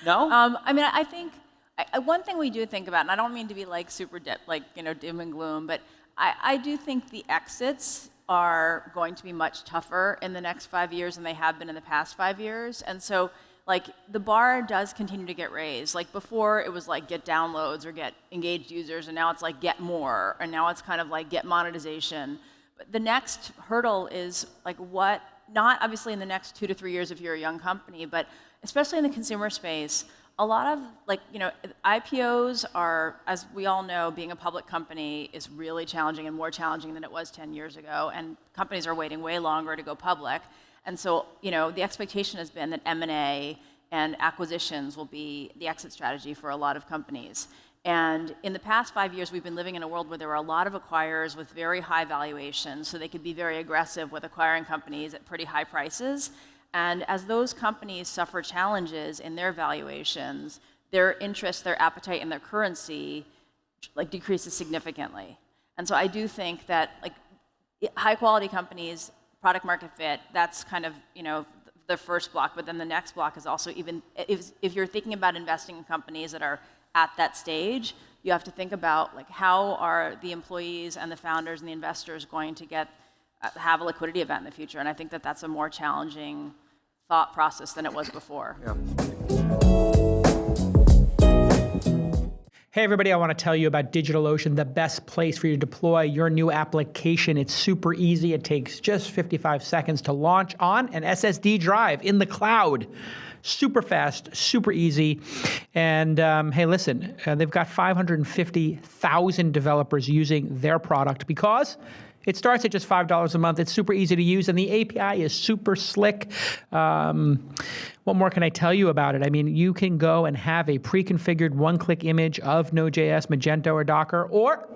No? I think one thing we do think about, and I don't mean to be like super doom and gloom, but I do think the exits are going to be much tougher in the next 5 years than they have been in the past 5 years. And so like the bar does continue to get raised. Like before it was like get downloads or get engaged users, and now it's like get more, and now it's kind of like get monetization. But the next hurdle is like what, not obviously in the next 2 to 3 years if you're a young company, but especially in the consumer space, a lot of IPOs are, as we all know, being a public company is really challenging and more challenging than it was 10 years ago, and companies are waiting way longer to go public. And so, the expectation has been that M&A and acquisitions will be the exit strategy for a lot of companies. And in the past 5 years, we've been living in a world where there were a lot of acquirers with very high valuations, so they could be very aggressive with acquiring companies at pretty high prices. And as those companies suffer challenges in their valuations, their interest, their appetite, and their currency decreases significantly. And so I do think that high quality companies, product market fit, that's kind of the first block. But then the next block is also, even if you're thinking about investing in companies that are at that stage, you have to think about how are the employees and the founders and the investors going to have a liquidity event in the future. And I think that that's a more challenging thought process than it was before. Yeah. Hey everybody, I want to tell you about DigitalOcean, the best place for you to deploy your new application. It's super easy. It takes just 55 seconds to launch on an SSD drive in the cloud. Super fast, super easy. And hey, listen, they've got 550,000 developers using their product because it starts at just $5 a month. It's super easy to use, and the API is super slick. What more can I tell you about it? I mean, you can go and have a pre-configured one-click image of Node.js, Magento, or Docker, or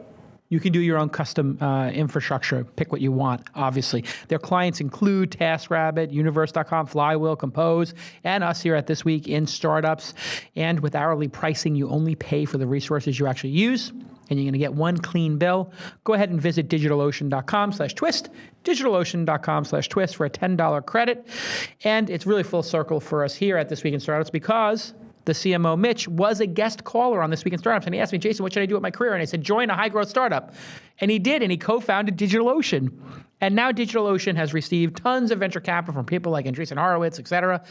you can do your own custom infrastructure. Pick what you want, obviously. Their clients include TaskRabbit, Universe.com, Flywheel, Compose, and us here at This Week in Startups. And with hourly pricing, you only pay for the resources you actually use, and you're going to get one clean bill. Go ahead and visit DigitalOcean.com/twist, DigitalOcean.com/twist for a $10 credit. And it's really full circle for us here at This Week in Startups because the CMO, Mitch, was a guest caller on This Week in Startups, and he asked me, Jason, what should I do with my career? And I said, join a high-growth startup. And he did, and he co-founded DigitalOcean. And now DigitalOcean has received tons of venture capital from people like Andreessen Horowitz, et cetera.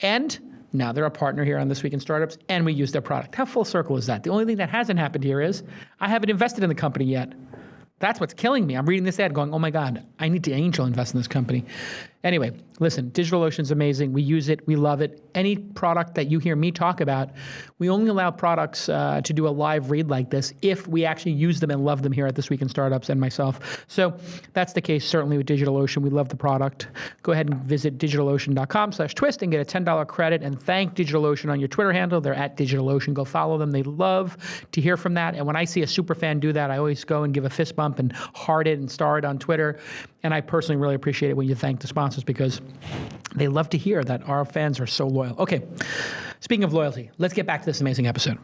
And now they're a partner here on This Week in Startups, and we use their product. How full circle is that? The only thing that hasn't happened here is I haven't invested in the company yet. That's what's killing me. I'm reading this ad going, oh my God, I need to angel invest in this company. Anyway, listen, DigitalOcean's amazing. We use it. We love it. Any product that you hear me talk about, we only allow products to do a live read like this if we actually use them and love them here at This Week in Startups and myself. So that's the case certainly with DigitalOcean. We love the product. Go ahead and visit DigitalOcean.com/twist and get a $10 credit, and thank DigitalOcean on your Twitter handle. They're at DigitalOcean. Go follow them. They love to hear from that. And when I see a super fan do that, I always go and give a fist bump and heart it and star it on Twitter. And I personally really appreciate it when you thank the sponsors because they love to hear that our fans are so loyal. Okay, speaking of loyalty, let's get back to this amazing episode.